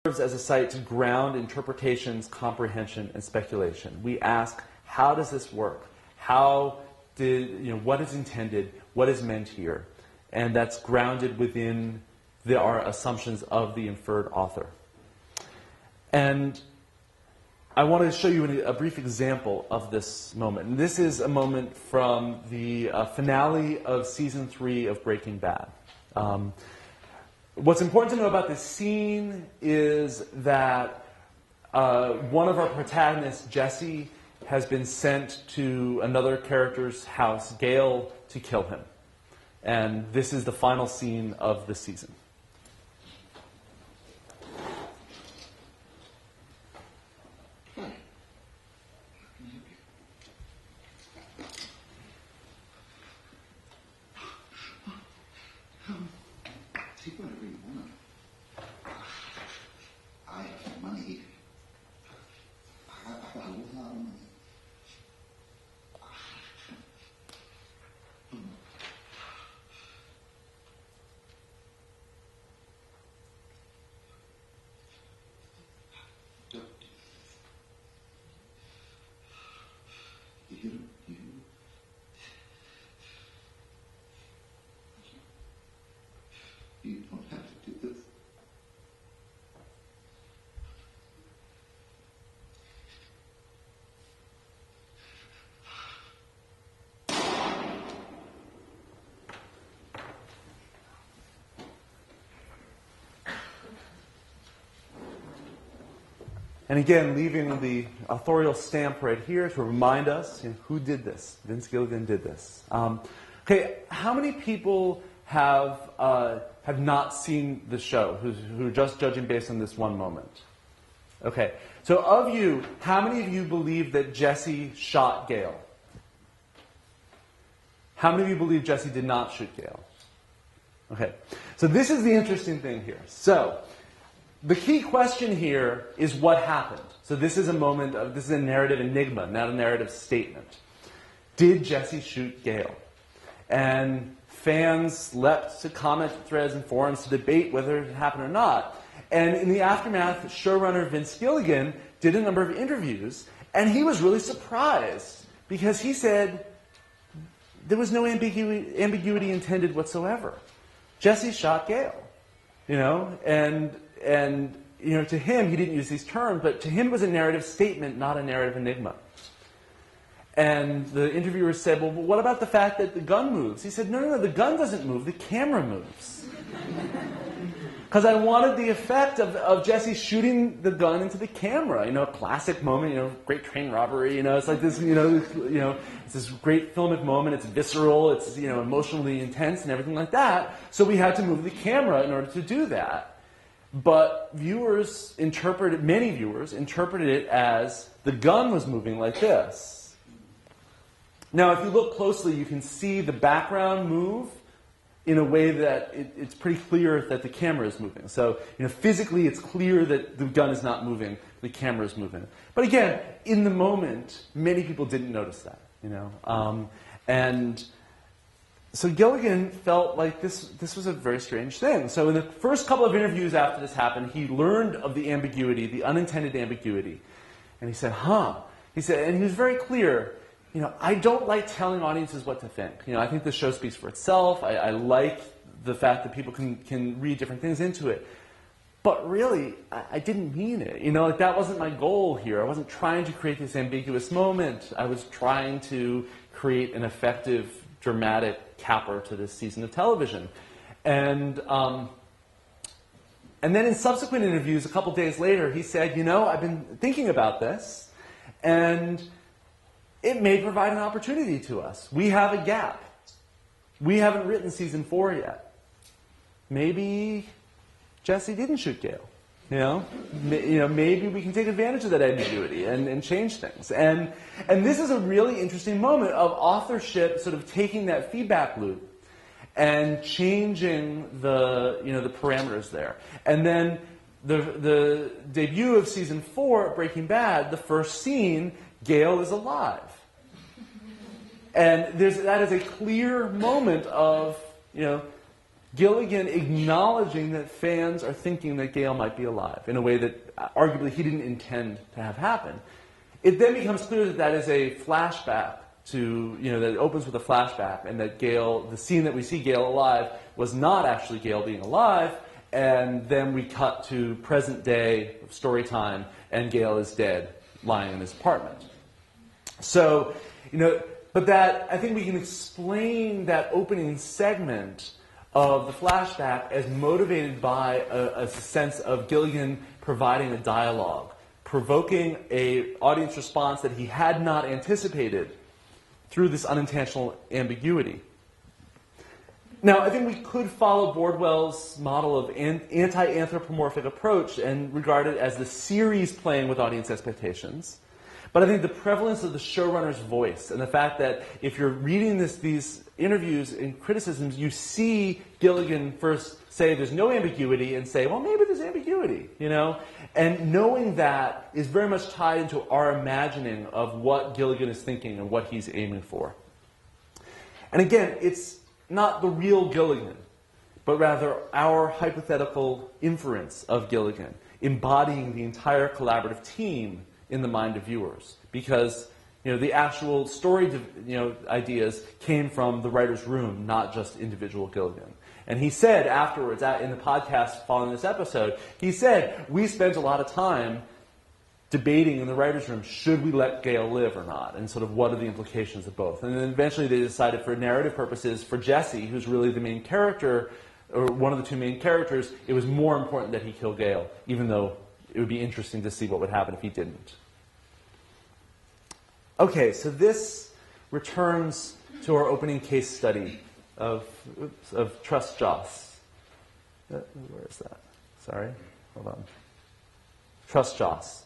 serves as a site to ground interpretations, comprehension, and speculation. We ask, how does this work? What is intended? What is meant here? And that's grounded within our assumptions of the inferred author. And I want to show you a brief example of this moment. And this is a moment from the finale of season 3 of Breaking Bad. What's important to know about this scene is that one of our protagonists, Jesse, has been sent to another character's house, Gale, to kill him. And this is the final scene of the season. Take whatever you want. I have money. I have a lot of money. You don't have to do this. And again, leaving the authorial stamp right here to remind us who did this. Vince Gilligan did this. Okay, how many people have not seen the show, who are just judging based on this one moment? Okay, so of you, how many of you believe that Jesse shot Gale? How many of you believe Jesse did not shoot Gale? Okay, so this is the interesting thing here. So, the key question here is what happened. So this is a narrative enigma, not a narrative statement. Did Jesse shoot Gale? And fans leapt to comment threads and forums to debate whether it happened or not. And in the aftermath, showrunner Vince Gilligan did a number of interviews, and he was really surprised because he said there was no ambiguity intended whatsoever. Jesse shot Gale, and to him, he didn't use these terms, but to him it was a narrative statement, not a narrative enigma. And the interviewer said, well, what about the fact that the gun moves? He said, no, the gun doesn't move, the camera moves. Because I wanted the effect of Jesse shooting the gun into the camera. A classic moment, great train robbery, it's like this, it's this great filmic moment, it's visceral, it's, emotionally intense and everything like that. So we had to move the camera in order to do that. But many viewers interpreted it as the gun was moving like this. Now, if you look closely, you can see the background move in a way that it's pretty clear that the camera is moving. So, physically, it's clear that the gun is not moving, the camera is moving. But again, in the moment, many people didn't notice that, And so Gilligan felt like this was a very strange thing. So in the first couple of interviews after this happened, he learned of the ambiguity, the unintended ambiguity. And he said, He said, and he was very clear, I don't like telling audiences what to think. I think the show speaks for itself. I like the fact that people can read different things into it. But really, I didn't mean it. That wasn't my goal here. I wasn't trying to create this ambiguous moment. I was trying to create an effective, dramatic capper to this season of television. And then in subsequent interviews, a couple days later, he said, I've been thinking about this, and it may provide an opportunity to us. We have a gap. We haven't written season 4 yet. Maybe Jesse didn't shoot Gale. Maybe we can take advantage of that ambiguity and change things. And this is a really interesting moment of authorship sort of taking that feedback loop and changing the parameters there. And then the debut of season 4 of Breaking Bad, the first scene, Gale is alive. And that is a clear moment of, Gilligan acknowledging that fans are thinking that Gale might be alive in a way that arguably he didn't intend to have happen. It then becomes clear that that is a flashback to, that it opens with a flashback, and that Gale, the scene that we see Gale alive, was not actually Gale being alive, and then we cut to present day story time, and Gale is dead, lying in his apartment. So, but that, I think we can explain that opening segment of the flashback as motivated by a sense of Gilligan providing a dialogue, provoking an audience response that he had not anticipated through this unintentional ambiguity. Now, I think we could follow Bordwell's model of anti-anthropomorphic approach and regard it as the series playing with audience expectations. But I think the prevalence of the showrunner's voice and the fact that if you're reading these interviews and criticisms, you see Gilligan first say there's no ambiguity and say, well, maybe there's ambiguity, And knowing that is very much tied into our imagining of what Gilligan is thinking and what he's aiming for. And again, it's not the real Gilligan, but rather our hypothetical inference of Gilligan, embodying the entire collaborative team in the mind of viewers, because the actual story ideas came from the writer's room, not just individual Gilligan. And he said afterwards, in the podcast following this episode, he said, we spent a lot of time debating in the writer's room, should we let Gale live or not, and sort of what are the implications of both. And then eventually they decided for narrative purposes, for Jesse, who's really the main character, or one of the two main characters, it was more important that he kill Gale, even though it would be interesting to see what would happen if he didn't. Okay, so this returns to our opening case study of Trust Joss. Where is that? Sorry, hold on. Trust Joss.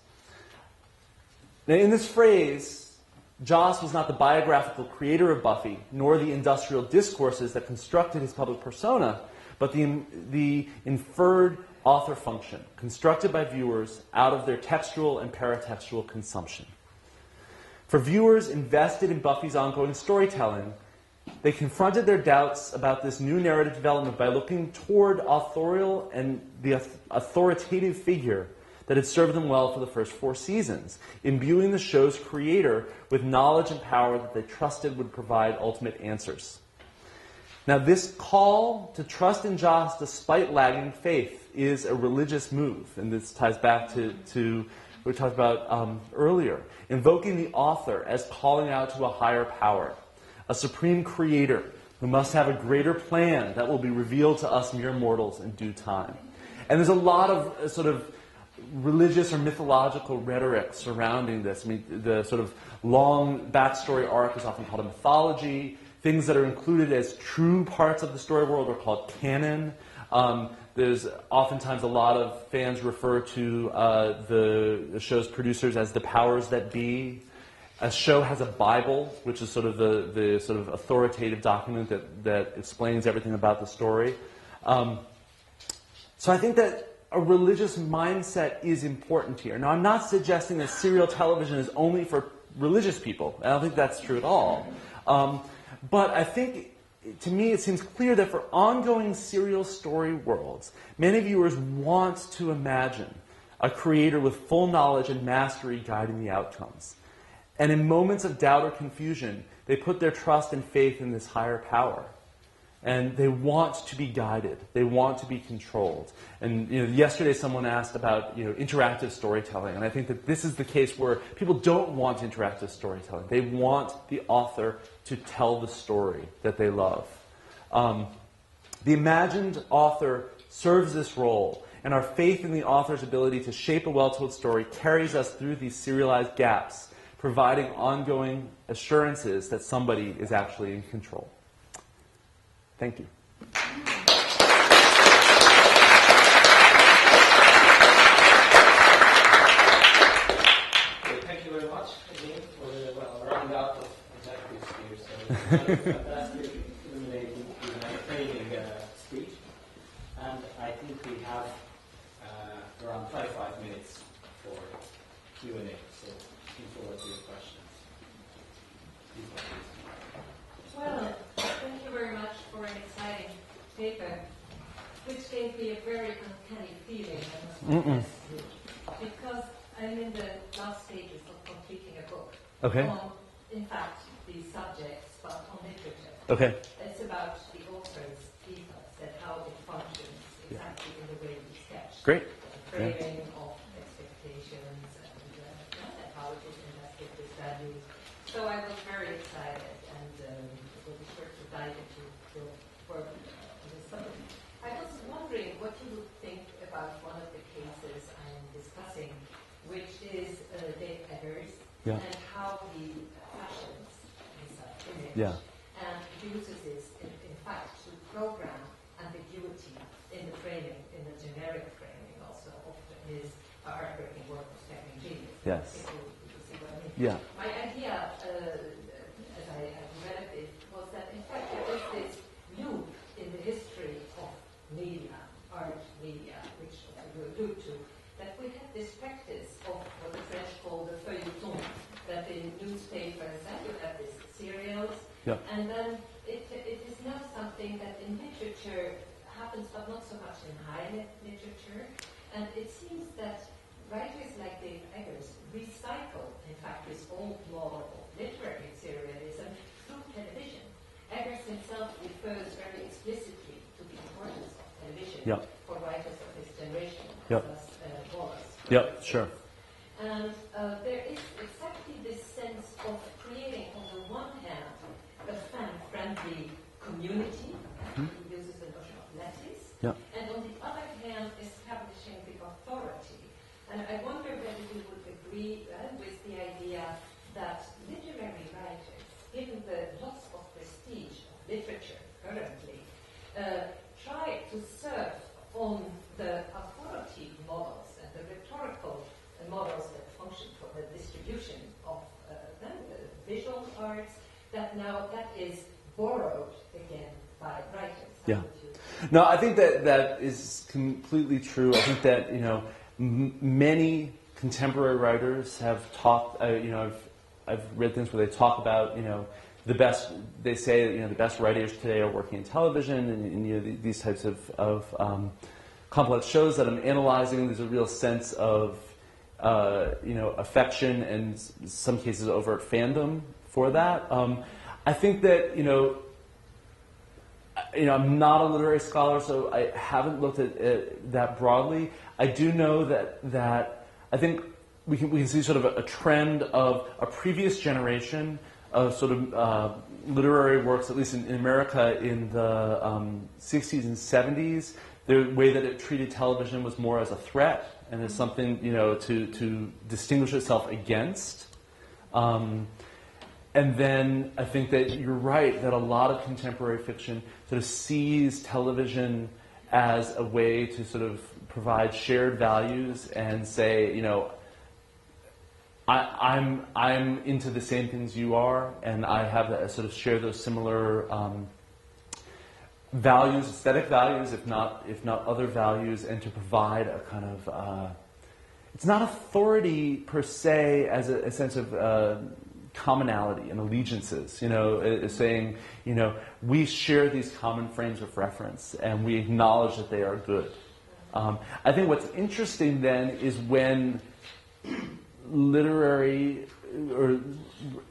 Now, in this phrase, Joss was not the biographical creator of Buffy, nor the industrial discourses that constructed his public persona, but the inferred author function, constructed by viewers out of their textual and paratextual consumption. For viewers invested in Buffy's ongoing storytelling, they confronted their doubts about this new narrative development by looking toward authorial and the authoritative figure that had served them well for the first 4 seasons, imbuing the show's creator with knowledge and power that they trusted would provide ultimate answers. Now, this call to trust in Joss despite lagging faith is a religious move, and this ties back to what we talked about earlier, invoking the author as calling out to a higher power, a supreme creator who must have a greater plan that will be revealed to us mere mortals in due time. And there's a lot of sort of religious or mythological rhetoric surrounding this. I mean, the sort of long backstory arc is often called a mythology. Things that are included as true parts of the story world are called canon. There's oftentimes a lot of fans refer to the show's producers as the powers that be. A show has a Bible, which is sort of the sort of authoritative document that explains everything about the story. So I think that a religious mindset is important here. Now, I'm not suggesting that serial television is only for religious people. I don't think that's true at all. But I think, to me, it seems clear that for ongoing serial story worlds, many viewers want to imagine a creator with full knowledge and mastery guiding the outcomes. And in moments of doubt or confusion, they put their trust and faith in this higher power. And they want to be guided. They want to be controlled. And yesterday someone asked about interactive storytelling, and I think that this is the case where people don't want interactive storytelling. They want the author to tell the story that they love. The imagined author serves this role, and our faith in the author's ability to shape a well-told story carries us through these serialized gaps, providing ongoing assurances that somebody is actually in control. Thank you. Thank you very much again for the running out of adjectives here. So fantastic, illuminating, entertaining speech. And I think we have around 25 minutes for Q&A. So looking forward to your questions. Well, thank you very much for an exciting paper. which gave me a very uncanny feeling, I must confess to you, because I'm in the last stages of completing a book on, in fact, these subjects, but on literature. Okay. It's about the author's ethos and how it functions exactly in the way we sketch. Great. Framing of expectations and how it is invested with values. So I was very excited, and will be sure to dive into your work on this subject. I was wondering what you would think about one of the cases I'm discussing, which is Dave Eggers, and how he fashions his image and uses this, in fact, to program ambiguity in the framing, in the generic framing also of his heartbreaking work of Stacking Genius. Yes. If you see what I mean. Yeah. My idea, as I developed it, was that in fact there is this loop in the history of media, art media, which you allude to, that we have this practice of what the French call the feuilleton, that in newspapers you have these serials, and then it is now something that in literature happens, but not so much in high literature. And it seems that writers like Dave Eggers recycle, in fact, this old model of literary serialism through television. Eggers himself refers very explicitly to the importance of television for writers of his generation, as Wallace. Sure. And there is exactly this sense of creating, on the one hand, a fan-friendly community. He uses the notion of lattice. And on the other hand, establishing the authority. And I wonder whether you would agree with the idea that literary writers, given the loss of prestige of literature currently, try to serve on the authority models and the rhetorical models that function for the distribution of the visual arts, that now that is borrowed again by writers. No, I think that is completely true. I think that, many contemporary writers have talked, I've read things where they talk about, the best, they say, the best writers today are working in television and these types of complex shows that I'm analyzing. There's a real sense of, affection and in some cases overt fandom for that. I think that, I'm not a literary scholar, so I haven't looked at it that broadly. I do know that I think we can see sort of a trend of a previous generation of sort of literary works, at least in America, in the 60s and 70s. The way that it treated television was more as a threat and as something, to distinguish itself against. And then I think that you're right, that a lot of contemporary fiction sort of sees television as a way to sort of provide shared values and say, I'm into the same things you are, and I have that sort of share those similar values, aesthetic values, if not other values, and to provide a kind of it's not authority per se as a sense of commonality and allegiances, saying, we share these common frames of reference and we acknowledge that they are good. I think what's interesting then is when literary or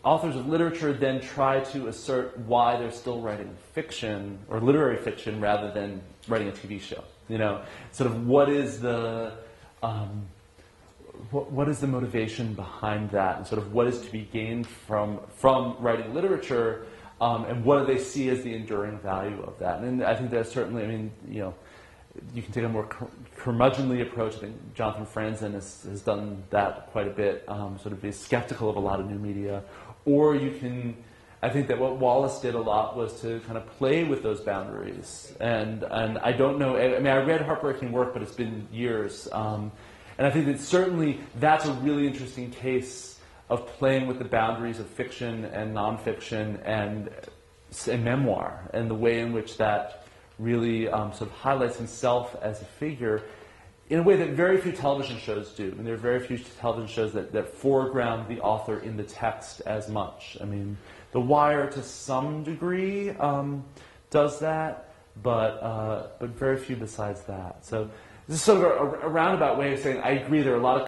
authors of literature then try to assert why they're still writing fiction or literary fiction rather than writing a TV show. Sort of what is the what is the motivation behind that, and sort of what is to be gained from writing literature, and what do they see as the enduring value of that? And I think that certainly, you can take a more curmudgeonly approach. I think Jonathan Franzen has done that quite a bit, sort of be skeptical of a lot of new media. Or you can, I think that what Wallace did a lot was to kind of play with those boundaries. And I don't know, I read Heartbreaking Work, but it's been years. And I think that certainly that's a really interesting case of playing with the boundaries of fiction and nonfiction and memoir, and the way in which that really sort of highlights himself as a figure in a way that very few television shows do. And there are very few television shows that foreground the author in the text as much. I mean, The Wire to some degree does that, but very few besides that. So this is sort of a roundabout way of saying I agree there are a lot of